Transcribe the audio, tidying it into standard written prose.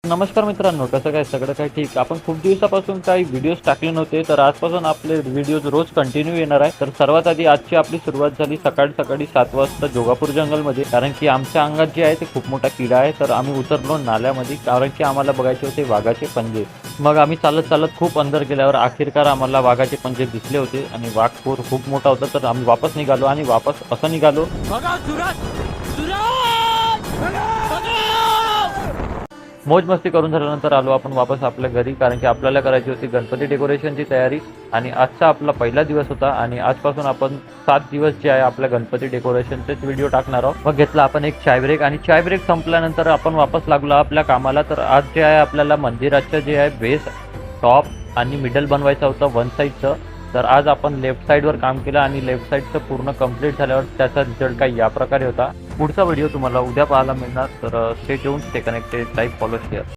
नमस्कार मित्रांनो, कसं काय सगळं काय ठीक. आपण खूप दिवसापासून काही व्हिडिओज टाकले नव्हते, तर आजपासून आपले व्हिडिओज रोज कंटिन्यू येणार आहे. तर सर्वात आधी आजची आपली सुरुवात झाली सकाळी सकाळी 7 वाजता जोगापूर जंगलमध्ये, कारण की आमच्या अंगात जे आहे ते खूप मोठा किडा आहे. तर आम्ही उतरलो नाल्यामध्ये, कारण की आम्हाला बघायचे होते वाघाचे पंजे. मग आम्ही चालत चालत खूप अंदर गेल्यावर अखेरकार आम्हाला वाघाचे पंजे दिसले होते आणि वाघ खूप मोठा होता. तर आम्ही वापस निघालो आणि वापस असं निघालो, मौज मस्ती करून झाल्यानंतर आलो आपण वापस आपल्या घरी, कारण की आपल्याला करायची होती गणपती डेकोरेशनची तयारी. आणि आजचा आपला पहिला दिवस होता आणि आजपासून आपण 7 दिवस जे आहे आपल्या गणपती डेकोरेशनचेच व्हिडिओ टाकणार आहोत. मग घेतला आपण एक चाय ब्रेक आणि चाय ब्रेक संपल्यानंतर आपण वापस लागलो आपल्या कामाला. तर आज जे आहे आपल्याला मंदिराचं जे आहे बेस, टॉप आणि मिडल बनवायचं होतं वन साईडचं. तर आज आपण लेफ्ट साईडवर काम केलं आणि लेफ्ट साईडचं पूर्ण कंप्लीट झाल्यावर त्याचा रिझल्ट काही या प्रकारे होता. पुढचा व्हिडिओ तुम्हाला उद्या पाहायला मिळणार. तर stay tuned, stay connected, like, follow, share.